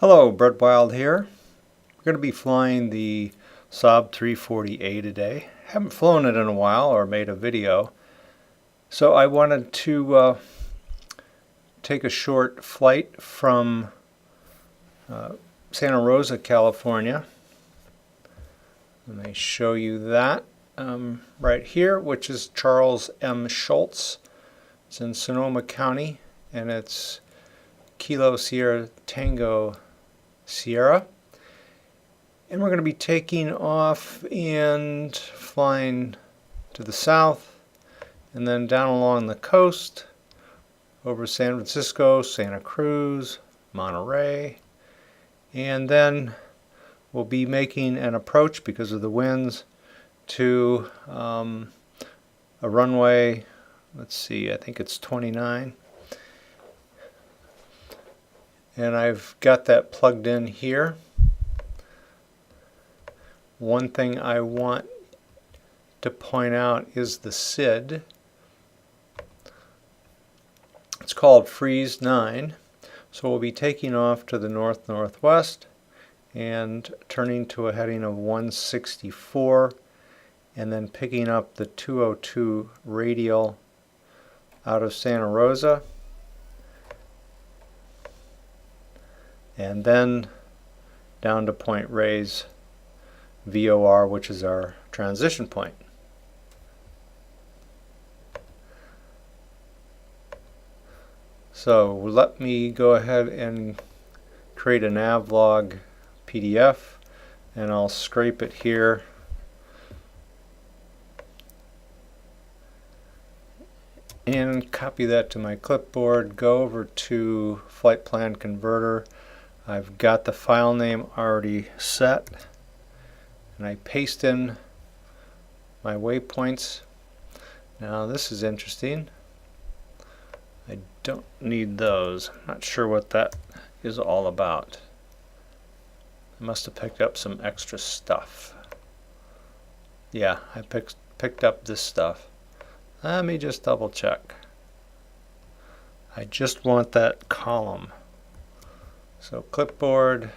Hello, Brett Wild here. We're going to be flying the SAAB 340A today. Haven't flown it in a while or made a video, so I wanted to take a short flight from Santa Rosa, California. Let me show you that right here, which is Charles M. Schultz. It's in Sonoma County, and it's Kilo Sierra Tango Sierra. And we're going to be taking off and flying to the south and then down along the coast over San Francisco, Santa Cruz, Monterey, and then we'll be making an approach because of the winds to a runway, let's see, I think it's 29. And I've got that plugged in here. One thing I want to point out is the SID. It's called Freeze 9. So we'll be taking off to the north-northwest and turning to a heading of 164 and then picking up the 202 radial out of Santa Rosa. And then down to Point Reyes VOR, which is our transition point. So let me go ahead and create a navlog PDF, and I'll scrape it here. And copy that to my clipboard, go over to Flight Plan Converter. I've got the file name already set, and I paste in my waypoints. Now this is interesting. I don't need those. I'm not sure what that is all about. I must have picked up some extra stuff. Yeah, I picked up this stuff. Let me just double check. I just want that column. So clipboard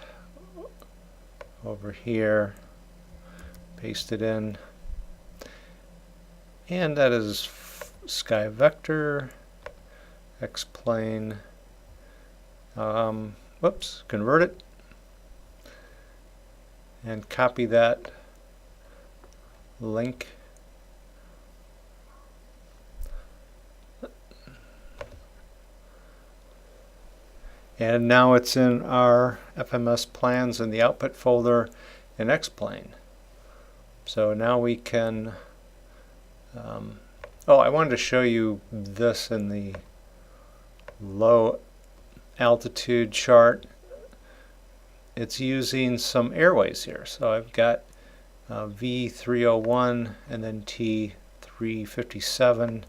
over here, paste it in, and that is sky vector, X-plane, whoops, convert it, and copy that link. And now it's in our FMS plans in the output folder in X-plane. So now we can, oh, I wanted to show you this in the low altitude chart. It's using some airways here. So I've got V301 and then T357.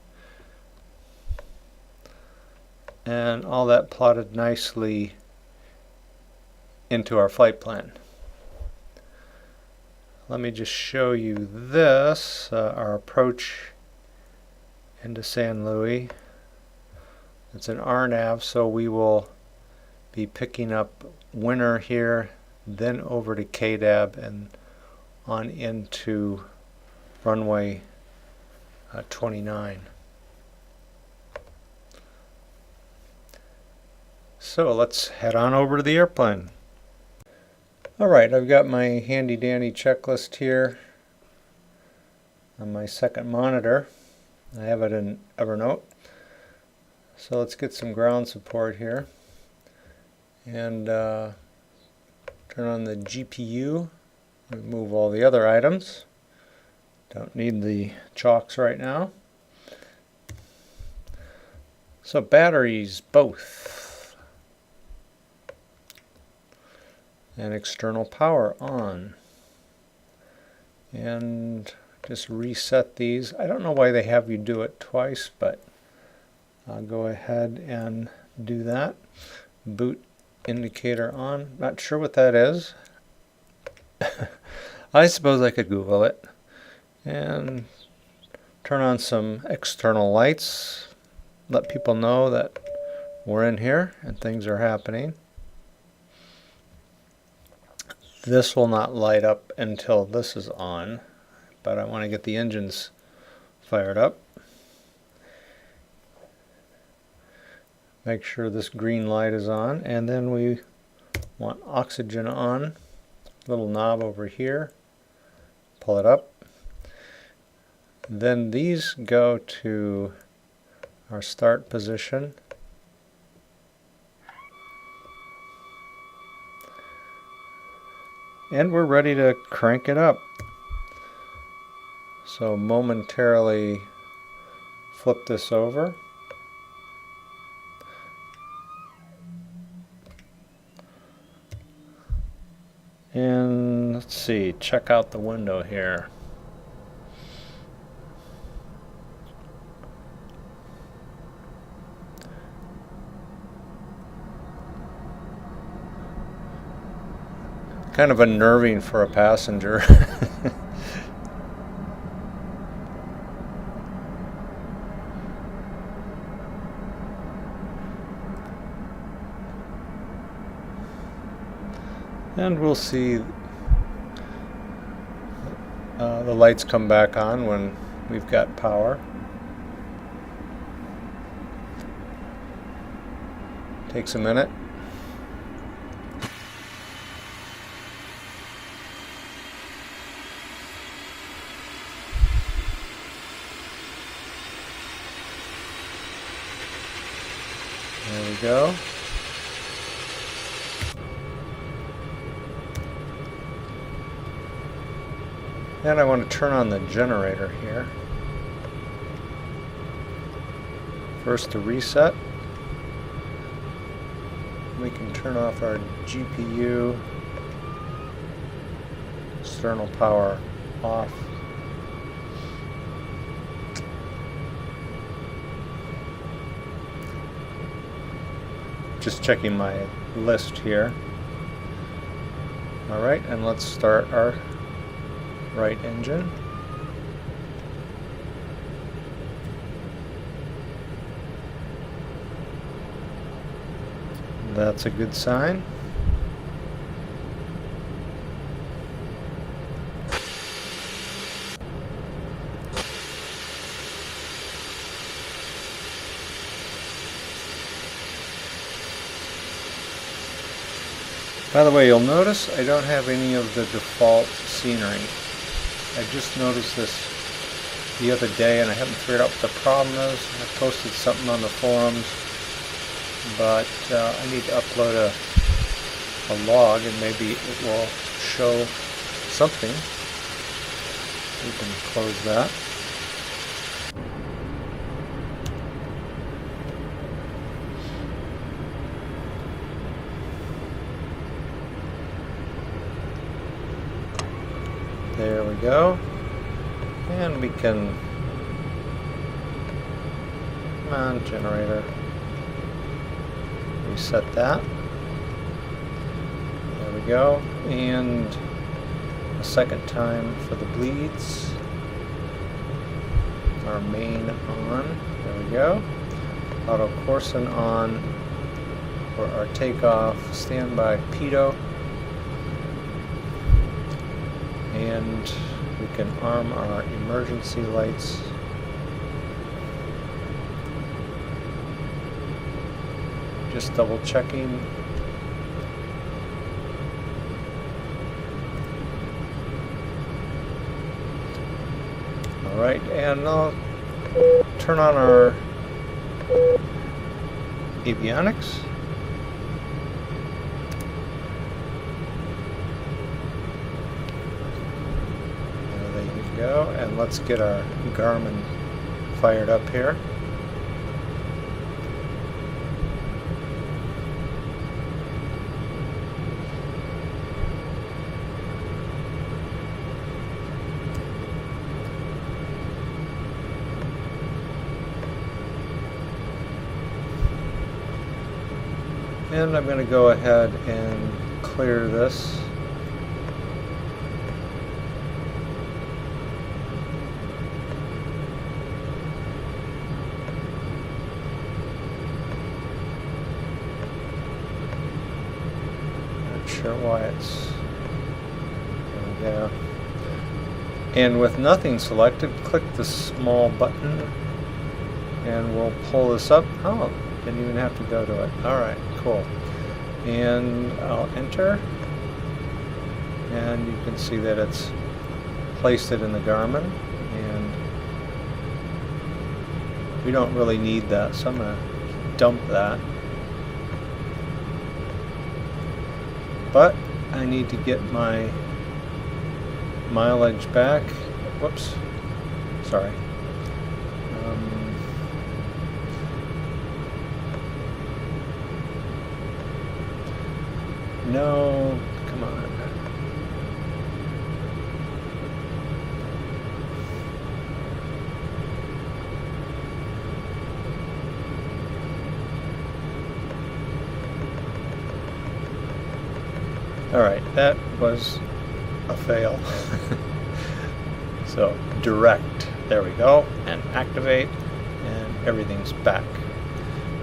And all that plotted nicely into our flight plan. Let me just show you this, our approach into San Luis. It's an RNAV, so we will be picking up winter here, then over to KDAB and on into runway 29. So let's head on over to the airplane. Alright, I've got my handy dandy checklist here on my second monitor. I have it in Evernote. So let's get some ground support here. And turn on the GPU, remove all the other items. Don't need the chocks right now. So batteries, both. And external power on. And just reset these. I don't know why they have you do it twice, but I'll go ahead and do that. Boot indicator on. Not sure what that is. I suppose I could Google it. And turn on some external lights. Let people know that we're in here and things are happening. This will not light up until this is on, but I want to get the engines fired up. Make sure this green light is on, and then we want oxygen on. Little knob over here. Pull it up. Then these go to our start position. And we're ready to crank it up. So momentarily flip this over. And let's see, check out the window here. Kind of unnerving for a passenger. And we'll see the lights come back on when we've got power. Takes a minute. There we go. And I want to turn on the generator here. First to reset. We can turn off our GPU. External power off. Just checking my list here. Alright, and let's start our right engine. That's a good sign. By the way, you'll notice I don't have any of the default scenery. I just noticed this the other day and I haven't figured out what the problem is. I posted something on the forums, but I need to upload a log and maybe it will show something. We can close that. There we go. And we can, come on, generator. Reset that. There we go. And a second time for the bleeds. Our main on. There we go. Auto Corson on for our takeoff. Standby pitot. And we can arm our emergency lights. Just double checking. Alright, and I'll turn on our avionics. Go, and let's get our Garmin fired up here. And I'm going to go ahead and clear this. Sure why it's Yeah. And with nothing selected, click the small button and we'll pull this up. Oh, didn't even have to go to it. Alright, cool. And I'll enter. And you can see that it's placed it in the Garmin. And we don't really need that, so I'm going to dump that. But I need to get my mileage back. Whoops. Sorry. No, come on. Alright, that was a fail. So, direct. There we go. And activate. And everything's back.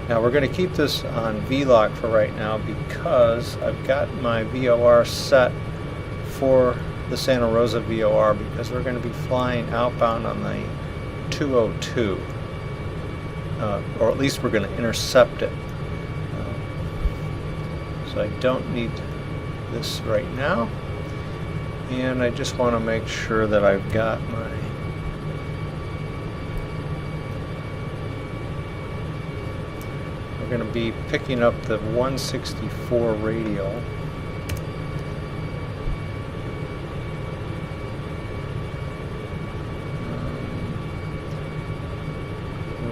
Now we're going to keep this on V-lock for right now because I've got my VOR set for the Santa Rosa VOR because we're going to be flying outbound on the 202. Or at least we're going to intercept it. So I don't need this right now. And I just want to make sure that I've got my we're going to be picking up the 164 radial.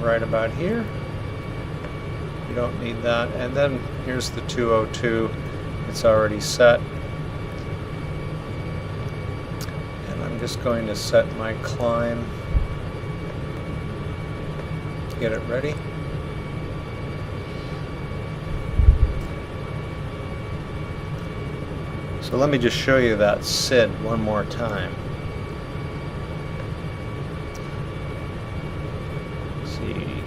Right about here. You don't need that. And then here's the 202. It's already set. And I'm just going to set my climb. Get it ready. So let me just show you that SID one more time. Let's see,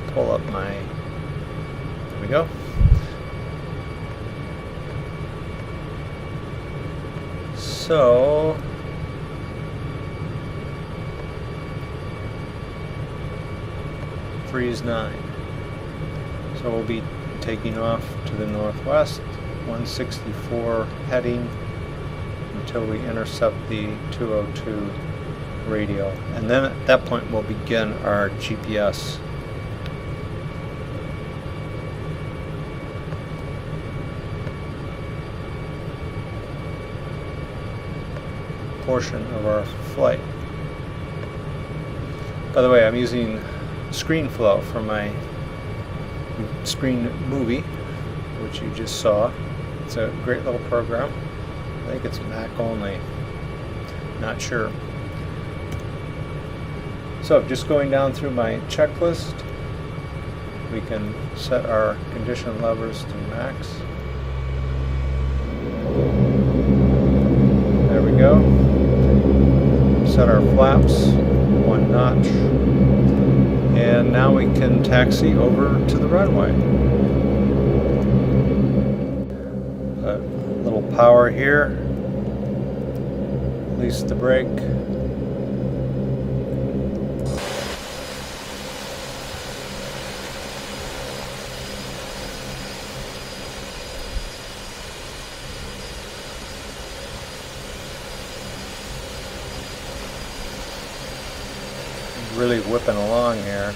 pull up my, there we go. So, freeze 9. So we'll be taking off to the northwest. 164 heading until we intercept the 202 radial, and then at that point we'll begin our GPS. Portion of our flight. By the way, I'm using ScreenFlow for my screen movie, which you just saw. It's a great little program. I think it's Mac only. Not sure. So just going down through my checklist, we can set our condition levers to max. There we go. Set our flaps 1 notch. And now we can taxi over to the runway. Power here, release the brake. Really whipping along here.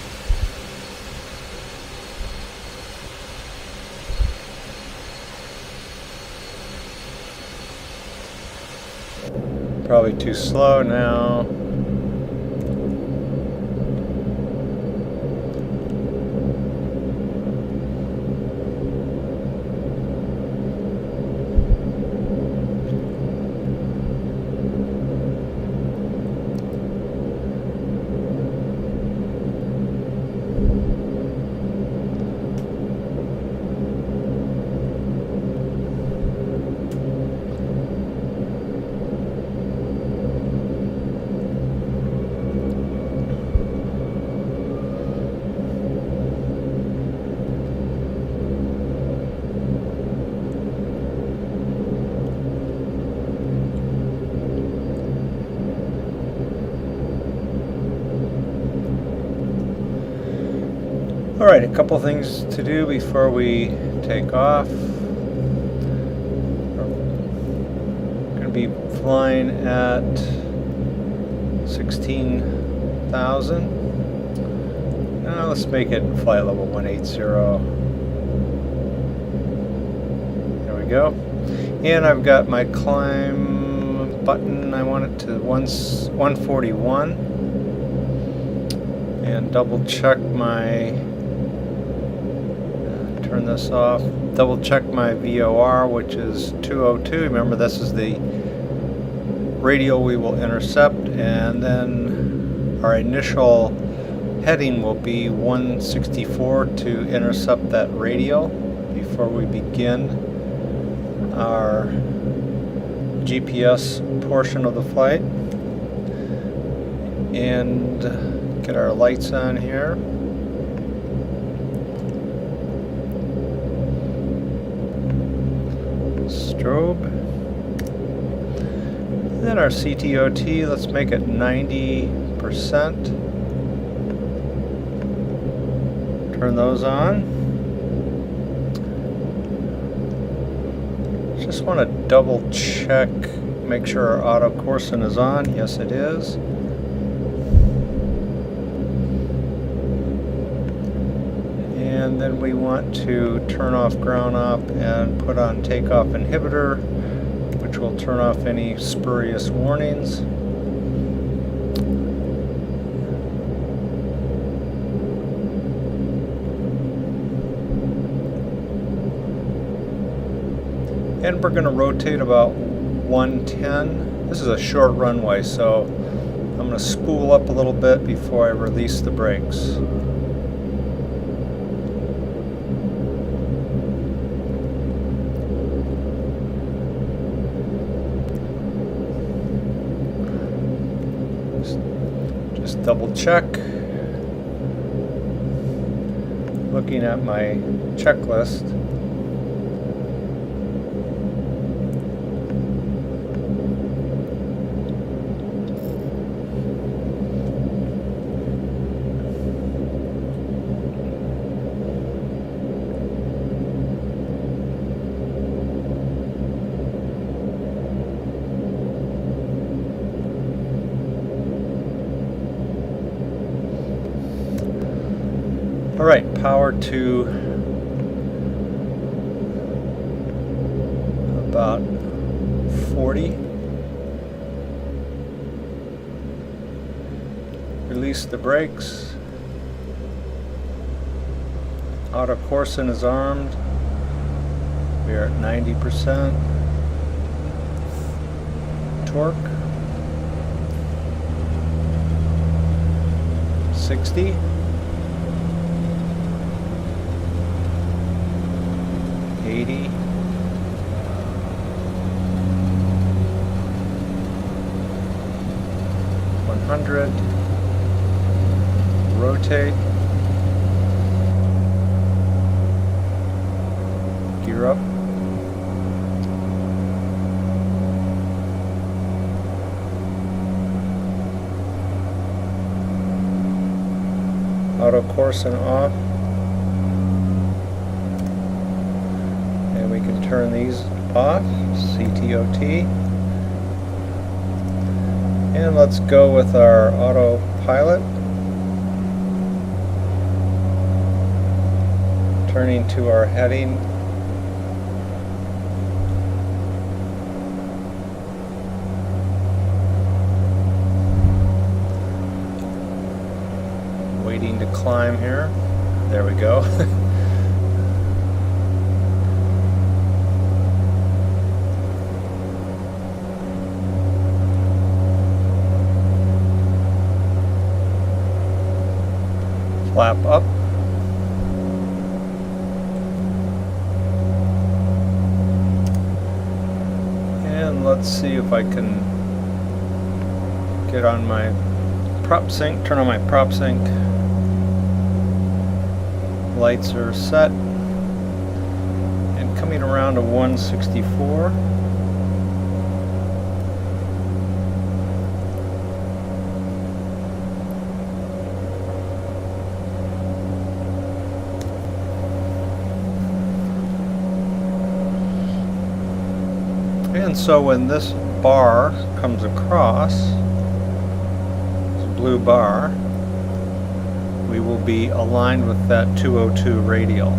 Probably too slow now. Alright, a couple things to do before we take off. We're going to be flying at 16,000. Now let's make it flight level 180. There we go. And I've got my climb button. I want it to 141. And double check my, turn this off, double check my VOR, which is 202. Remember, this is the radial we will intercept, and then our initial heading will be 164 to intercept that radial before we begin our GPS portion of the flight. And get our lights on here. Strobe. Then our CTOT, let's make it 90%. Turn those on. Just want to double check, make sure our auto coursing is on. Yes, it is. And then we want to turn off ground up and put on takeoff inhibitor, which will turn off any spurious warnings. And we're going to rotate about 110. This is a short runway, so I'm going to spool up a little bit before I release the brakes. Just double check. Looking at my checklist. Alright, power to about 40. Release the brakes. Auto coursing is armed. We are at 90%. Torque. 60. 80. 100. Rotate. Gear up. Auto coursing off. Turn these off, CTOT, and let's go with our autopilot, turning to our heading, waiting to climb here. There we go. Flap up. And let's see if I can get on my prop sync, turn on my prop sync. Lights are set. And coming around to 164. And so when this bar comes across, this blue bar, we will be aligned with that 202 radial.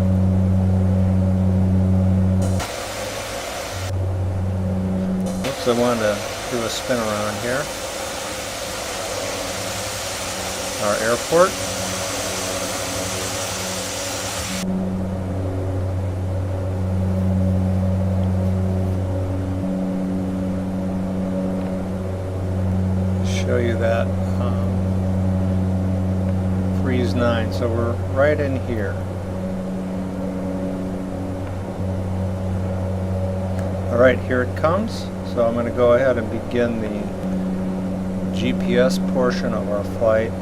Oops, I wanted to do a spin around here. Our airport. Show you that freeze 9. So we're right in here. Alright, here it comes. So I'm going to go ahead and begin the GPS portion of our flight.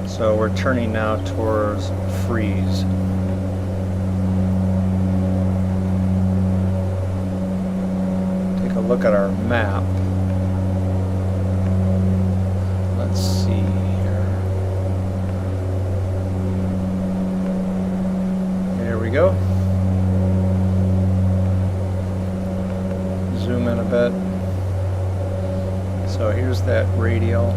So we're turning now towards freeze. Take a look at our map. Let's see here. There we go. Zoom in a bit. So here's that radial.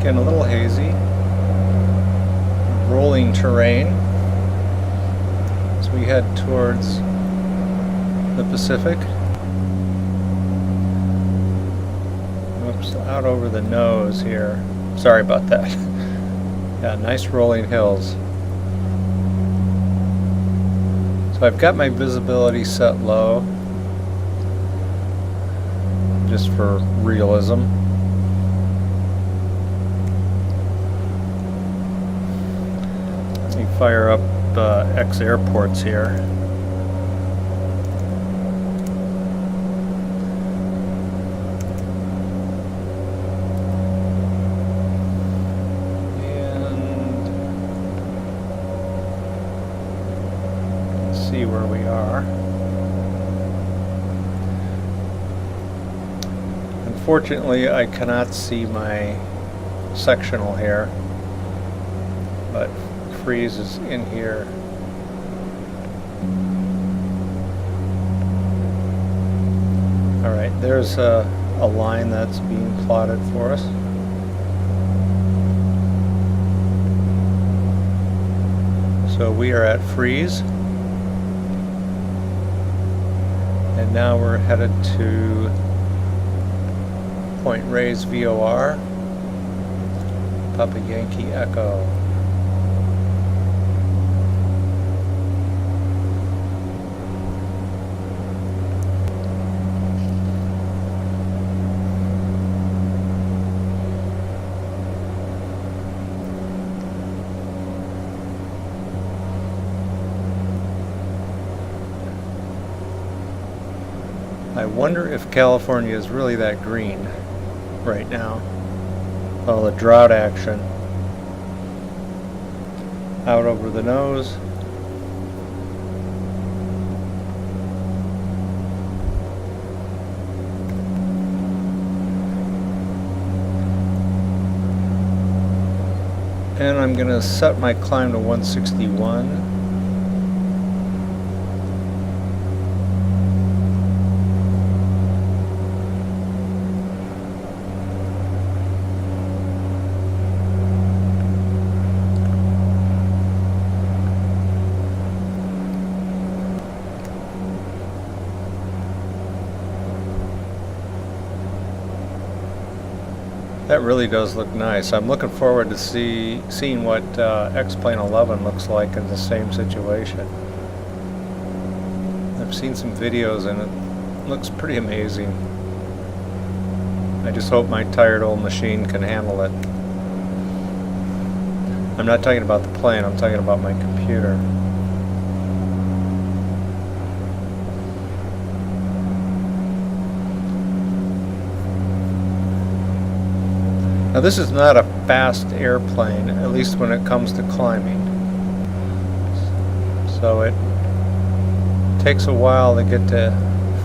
Getting a little hazy. Rolling terrain as we head towards the Pacific. Oops, out over the nose here. Sorry about that. Yeah, nice rolling hills. So I've got my visibility set low, just for realism. Fire up X airports here. And let's see where we are. Unfortunately, I cannot see my sectional here, but freeze is in here. Alright, there's a line that's being plotted for us. So we are at freeze. And now we're headed to Point Reyes VOR, Papa Yankee Echo. I wonder if California is really that green right now. All the drought action out over the nose. And I'm going to set my climb to 161. That really does look nice. I'm looking forward to seeing what X-Plane 11 looks like in the same situation. I've seen some videos and it looks pretty amazing. I just hope my tired old machine can handle it. I'm not talking about the plane, I'm talking about my computer. Now this is not a fast airplane, at least when it comes to climbing. So it takes a while to get to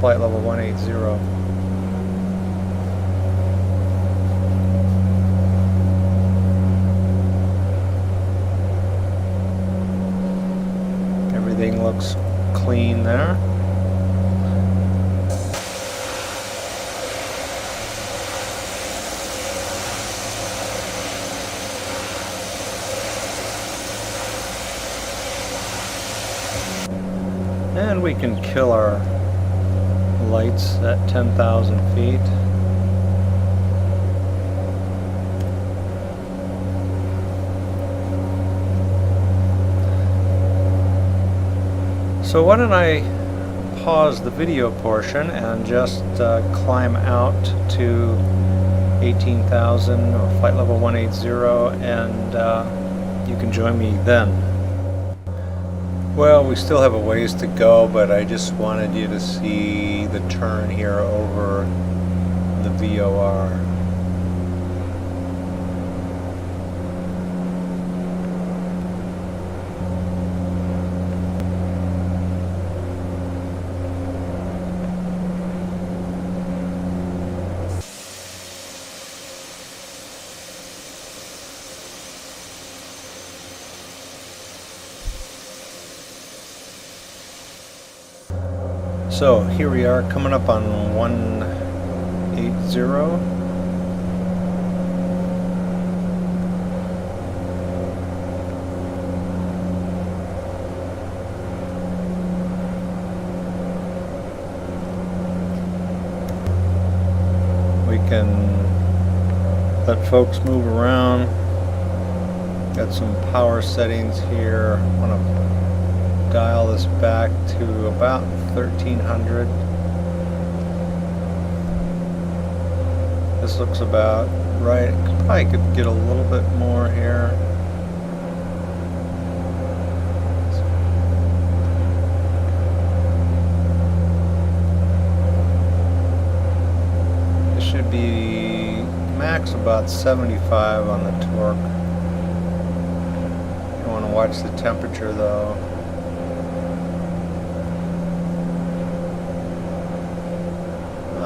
flight level 180. Everything looks clean there. And we can kill our lights at 10,000 feet. So why don't I pause the video portion and just climb out to 18,000 or flight level 180, and you can join me then. Well, we still have a ways to go, but I just wanted you to see the turn here over the VOR. So here we are coming up on 180. We can let folks move around. Got some power settings here. I want to dial this back to about 1300. This looks about right. Probably could get a little bit more here. This should be max about 75 on the torque. You want to watch the temperature though.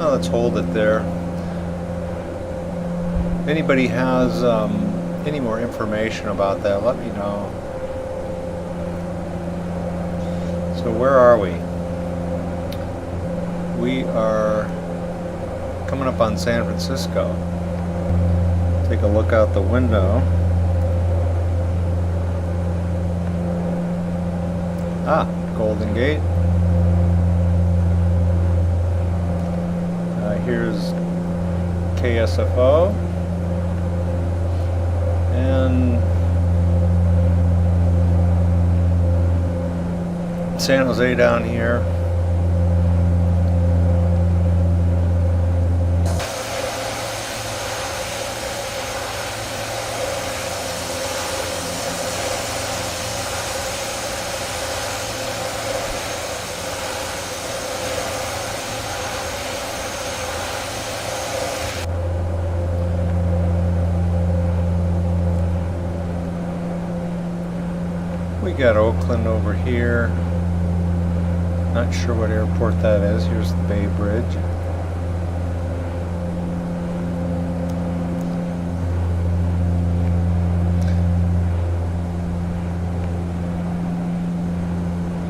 Oh, let's hold it there. If anybody has any more information about that, let me know. So where are we? We are coming up on San Francisco. Take a look out the window. Ah, Golden Gate. Here's KSFO and San Jose down here. We got Oakland over here. Not sure what airport that is. Here's the Bay Bridge.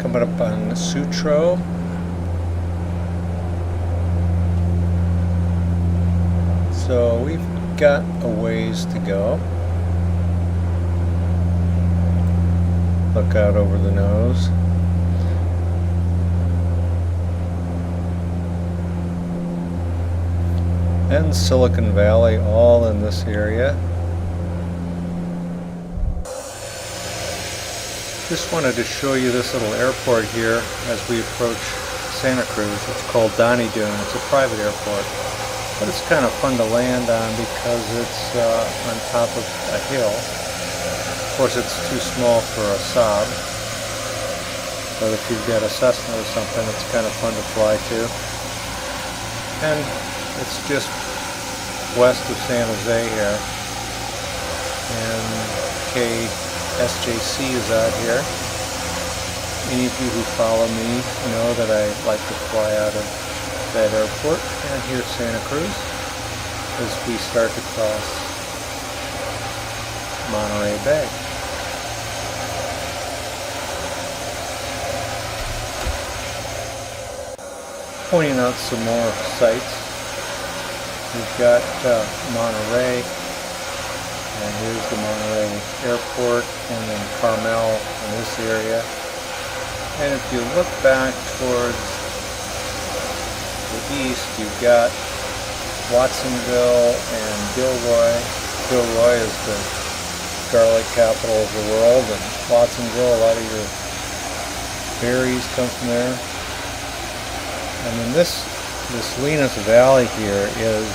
Coming up on Sutro. So we've got a ways to go. Look out over the nose. And Silicon Valley, all in this area. Just wanted to show you this little airport here as we approach Santa Cruz. It's called Donny Dune. It's a private airport, but it's kind of fun to land on because it's on top of a hill. Of course, it's too small for a SAAB, but if you've got a Cessna or something, it's kind of fun to fly to. And it's just west of San Jose here, and KSJC is out here. Any of you who follow me know that I like to fly out of that airport, and here's Santa Cruz as we start to cross Monterey Bay. Pointing out some more sites. We've got Monterey, and here's the Monterey Airport, and then Carmel in this area. And if you look back towards the east, you've got Watsonville and Gilroy. Gilroy is the garlic capital of the world, and Watsonville, a lot of your berries come from there. And then this Linus Valley here is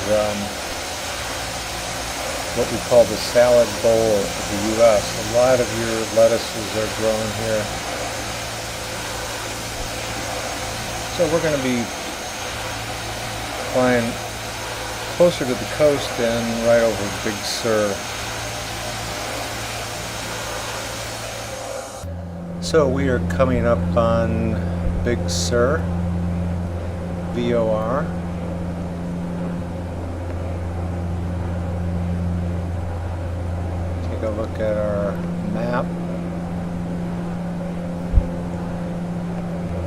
what we call the salad bowl of the U.S. A lot of your lettuces are grown here. So we're going to be flying closer to the coast and right over Big Sur. So we are coming up on Big Sur, VOR. Take a look at our map.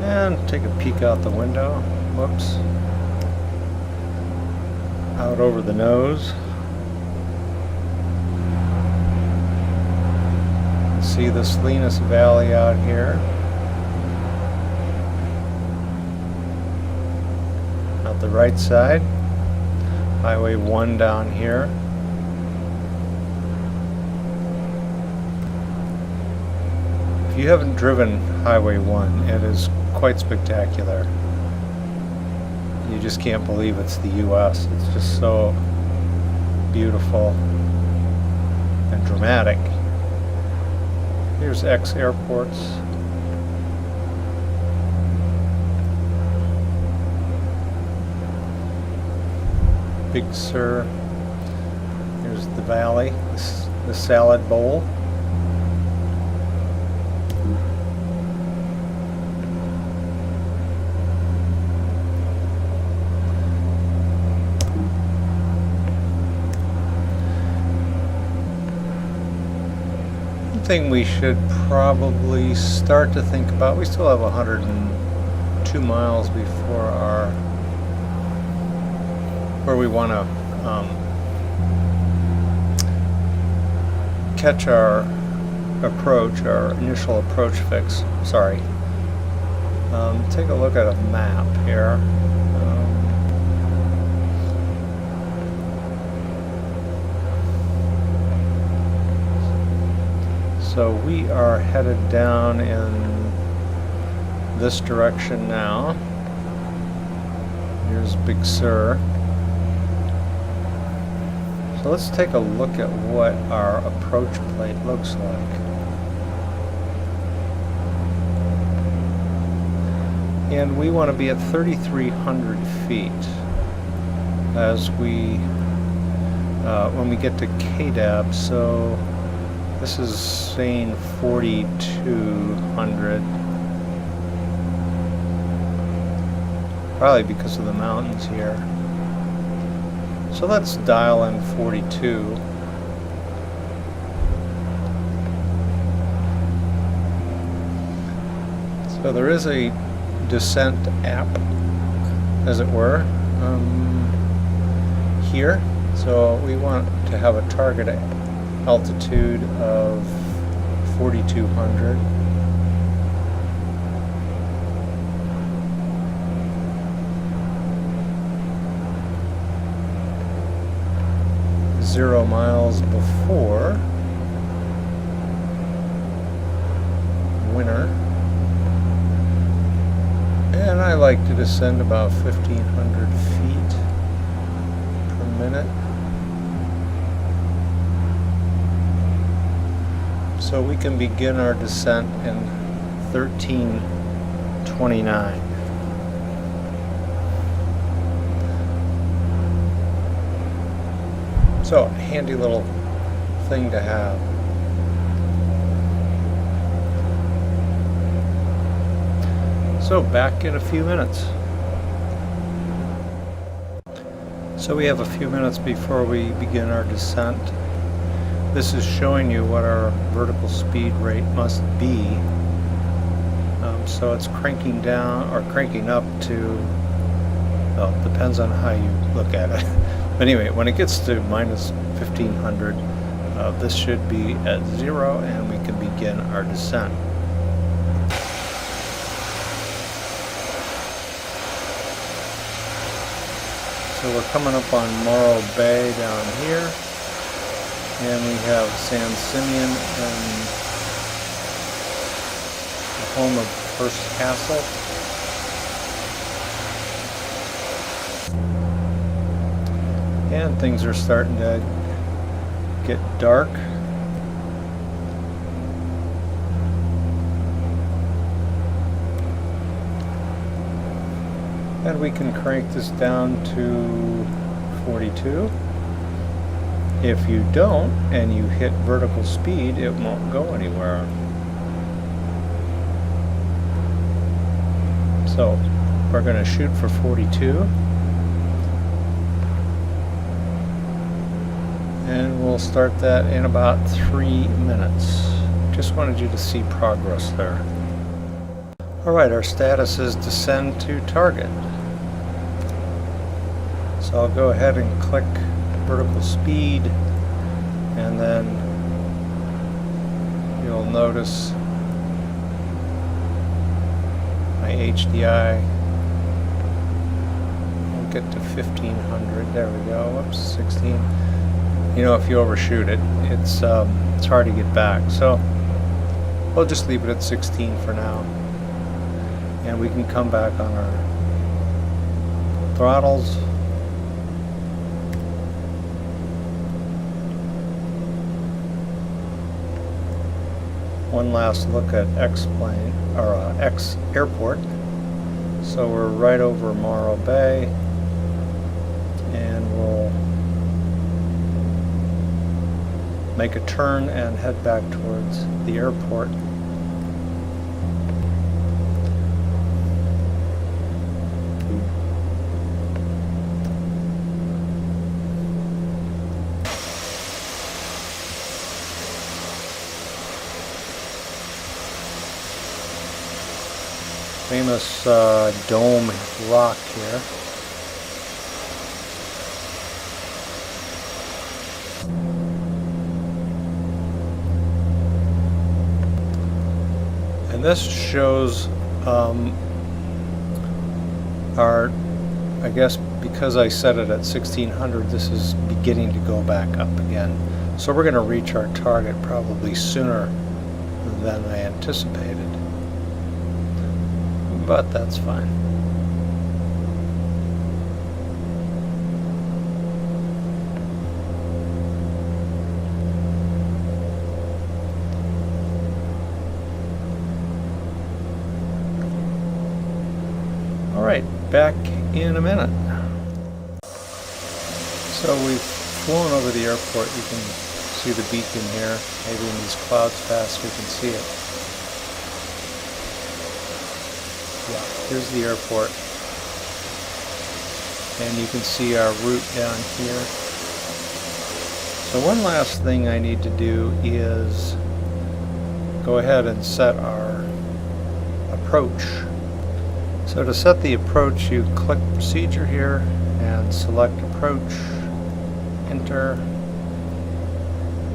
And take a peek out the window. Whoops. Out over the nose. See the Salinas Valley out here. Out the right side. Highway 1 down here. If you haven't driven Highway 1, it is quite spectacular. You just can't believe it's the U.S. It's just so beautiful and dramatic. Here's X airports. Big Sur. Here's the valley, the salad bowl. Thing we should probably start to think about. We still have 102 miles before our where we want to catch our approach, our initial approach fix. Sorry. Take a look at a map here. So we are headed down in this direction now. Here's Big Sur. So let's take a look at what our approach plate looks like. And we want to be at 3,300 feet as we when we get to KDAB. So this is saying 4,200, probably because of the mountains here. So let's dial in 42. So there is a descent app, as it were, here. So we want to have a target altitude of 4,200. Zero miles before winter. And I like to descend about 1,500 feet per minute. So we can begin our descent in 1329. So, a handy little thing to have. So, back in a few minutes. So we have a few minutes before we begin our descent. This is showing you what our vertical speed rate must be. So it's cranking down or cranking up to, well, depends on how you look at it. But anyway, when it gets to minus 1500, this should be at 0 and we can begin our descent. So we're coming up on Morro Bay down here, and we have San Simeon and the home of First Castle. And things are starting to get dark. And we can crank this down to 42. If you don't and you hit vertical speed, it won't go anywhere. So we're going to shoot for 42. And we'll start that in about 3 minutes. Just wanted you to see progress there. Alright, our status is descend to target. So I'll go ahead and click vertical speed, and then you'll notice my HDI will get to 1500. There we go. Whoops, 16. You know, if you overshoot it, it's hard to get back. So we'll just leave it at 16 for now, and we can come back on our throttles. One last look at X-plane or X airport. So we're right over Morro Bay, and we'll make a turn and head back towards the airport. Famous dome rock here. And this shows our, I guess because I set it at 1600, this is beginning to go back up again. So we're going to reach our target probably sooner than I anticipated. But that's fine. All right, back in a minute. So we've flown over the airport. You can see the beacon here. Maybe in these clouds past we can see it. Yeah, here's the airport, and you can see our route down here. So one last thing I need to do is go ahead and set our approach. So to set the approach, you click procedure here and select approach, enter,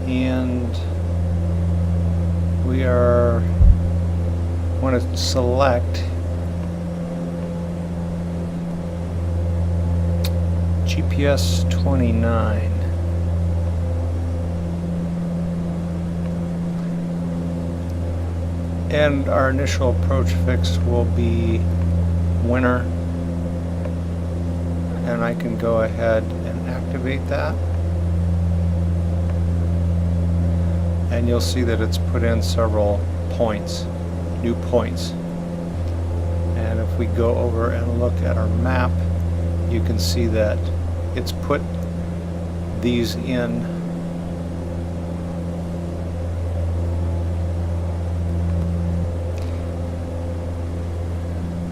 and we want to select GPS 29. And our initial approach fix will be winter. And I can go ahead and activate that. and you'll see that it's put in several points, new points. And if we go over and look at our map, you can see that it's put these in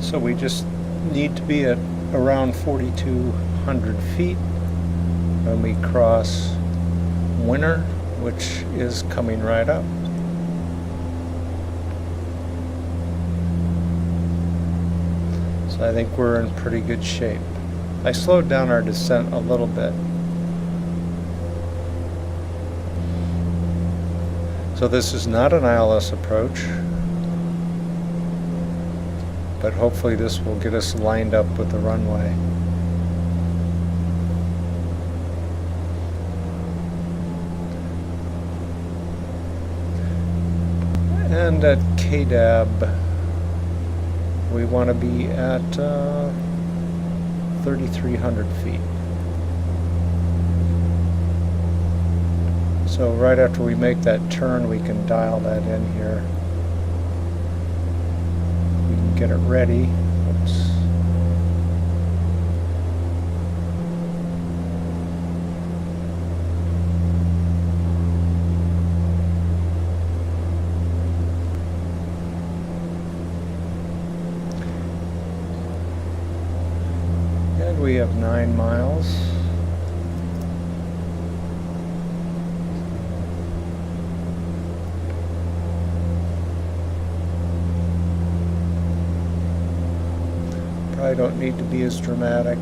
so we just need to be at around 4,200 feet when we cross winter, which is coming right up. So I think we're in pretty good shape. I slowed down our descent a little bit. So this is not an ILS approach, but hopefully this will get us lined up with the runway. And at KDAB, we want to be at 3,300 feet. So right after we make that turn, we can dial that in here. We can get it ready. Oops. And we have 9 miles. Probably don't need to be as dramatic.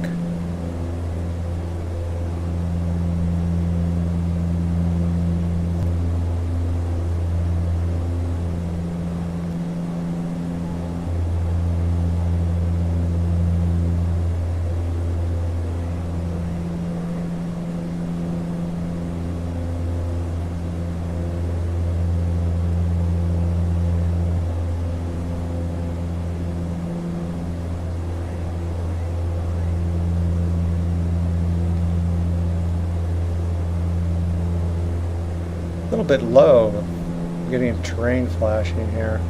A little bit low. I'm getting terrain flashing here.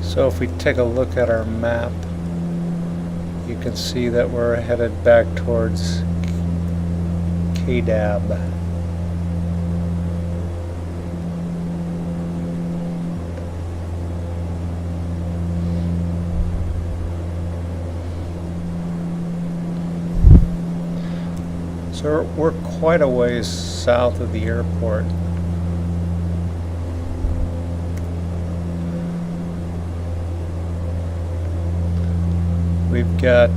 So if we take a look at our map, you can see that we're headed back towards KDAB. So we're quite a ways south of the airport. We've got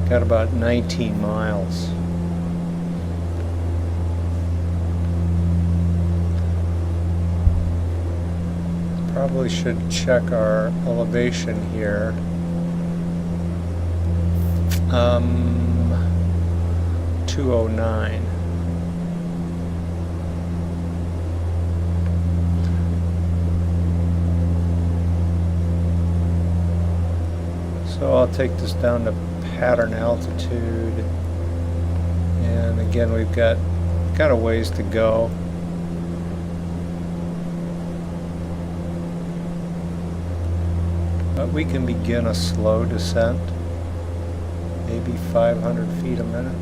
about 19 miles. Probably should check our elevation here. 209. So I'll take this down to pattern altitude, and again we've got a ways to go. But we can begin a slow descent. Maybe 500 feet a minute.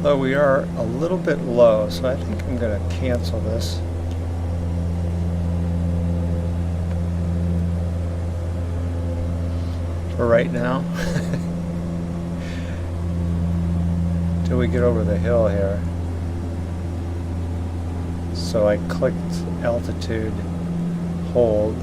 Though we are a little bit low, so I think I'm going to cancel this. For right now. Till we get over the hill here. So I clicked altitude, hold.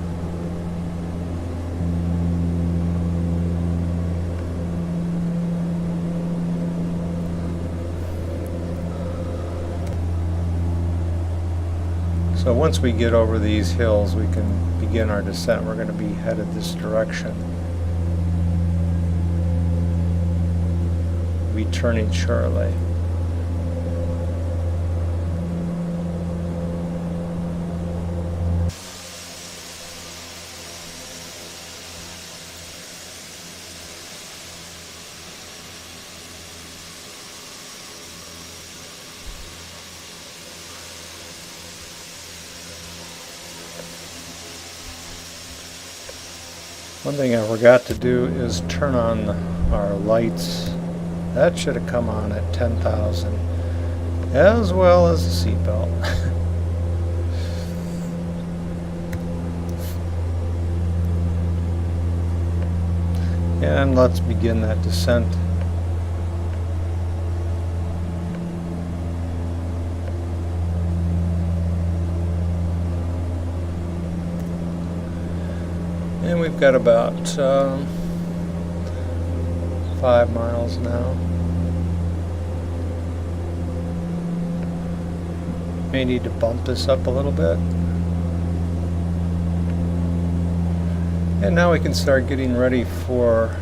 So once we get over these hills, we can begin our descent. We're going to be headed this direction. We'll be turning shortly. One thing I forgot to do is turn on our lights. That should have come on at 10,000, as well as the seatbelt. And let's begin that descent. And we've got about 5 miles now. May need to bump this up a little bit. And now we can start getting ready for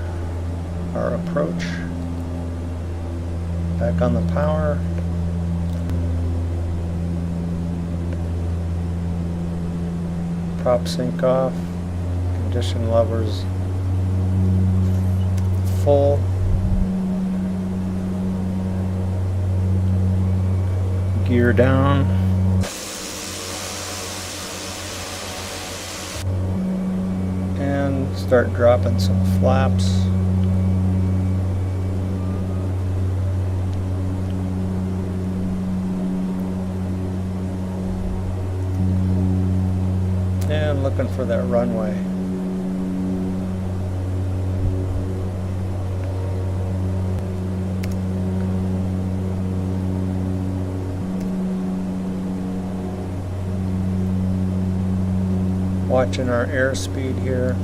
our approach. Back on the power. Prop sync off. Condition levers full. Gear down. And start dropping some flaps. And looking for that runway. Watching our airspeed here.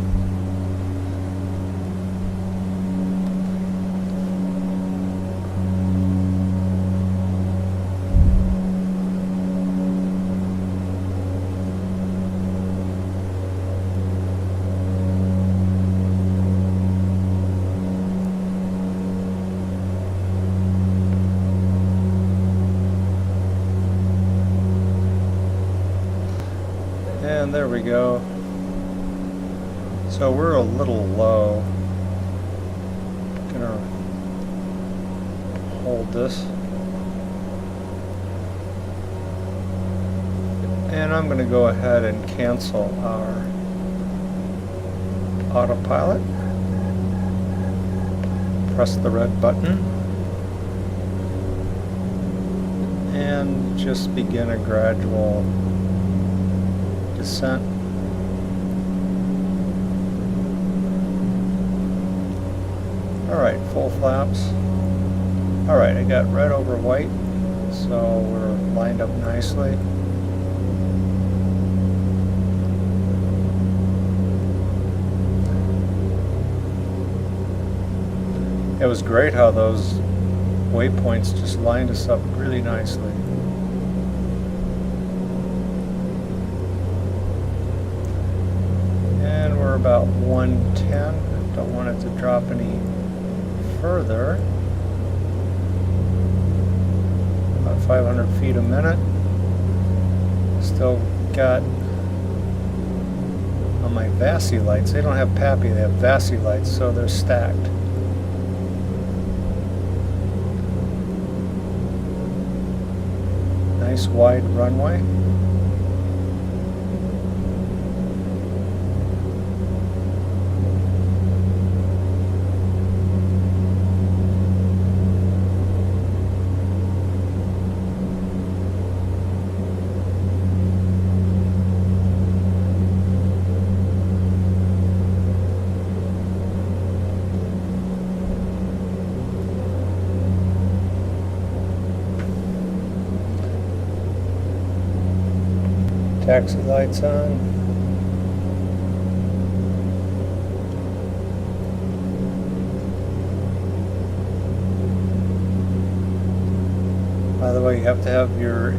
And there we go. So we're a little low. Gonna hold this. And I'm gonna go ahead and cancel our autopilot. Press the red button. And just begin a gradual descent. Alright, full flaps. Alright, I got red over white, so we're lined up nicely. It was great how those waypoints just lined us up really nicely. And we're about 110. Don't want it to drop any further. About 500 feet a minute. Still got on my VASI lights. They don't have PAPI, they have VASI lights, so they're stacked. Nice wide runway. Taxi lights on. By the way, you have to have your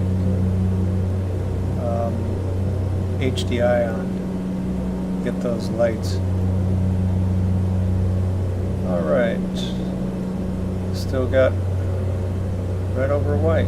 HDI on. Get those lights. Alright. Still got red over white.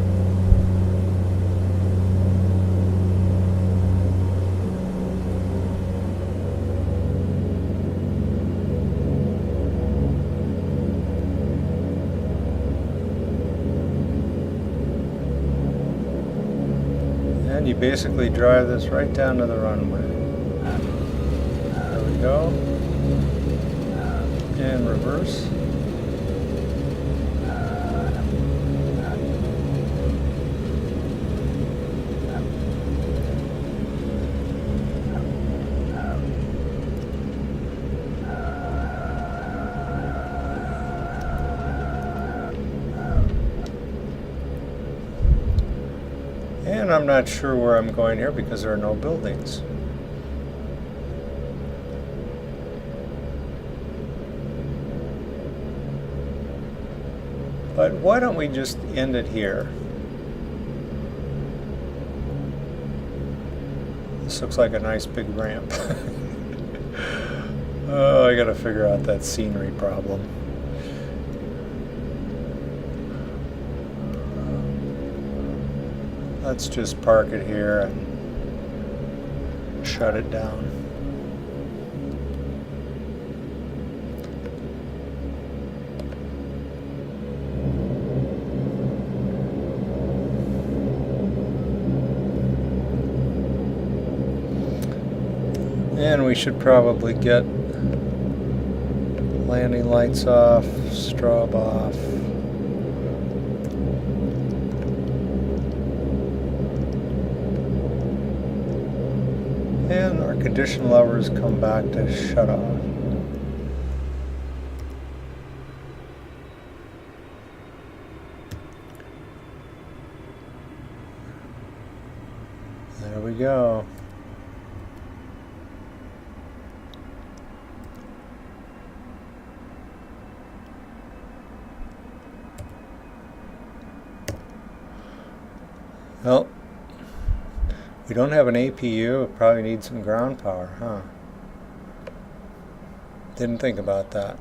And you basically drive this right down to the runway. There we go. And reverse. And I'm not sure where I'm going here because there are no buildings. But why don't we just end it here? This looks like a nice big ramp. Oh, I gotta figure out that scenery problem. Let's just park it here and shut it down. And we should probably get landing lights off, strobe off. And our condition levers come back to shut off. There we go. Well, we don't have an APU. It probably needs some ground power, huh? Didn't think about that.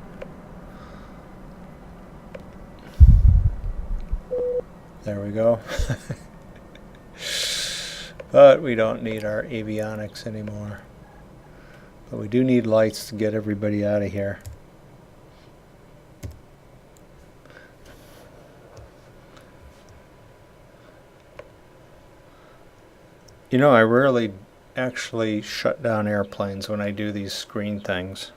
There we go. But we don't need our avionics anymore. But we do need lights to get everybody out of here. You know, I rarely actually shut down airplanes when I do these screen things.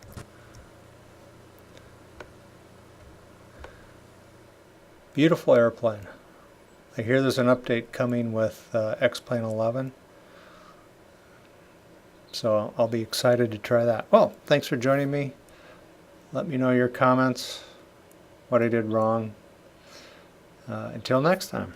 Beautiful airplane. I hear there's an update coming with X-Plane 11. So I'll be excited to try that. Well, thanks for joining me. Let me know your comments, what I did wrong. Until next time.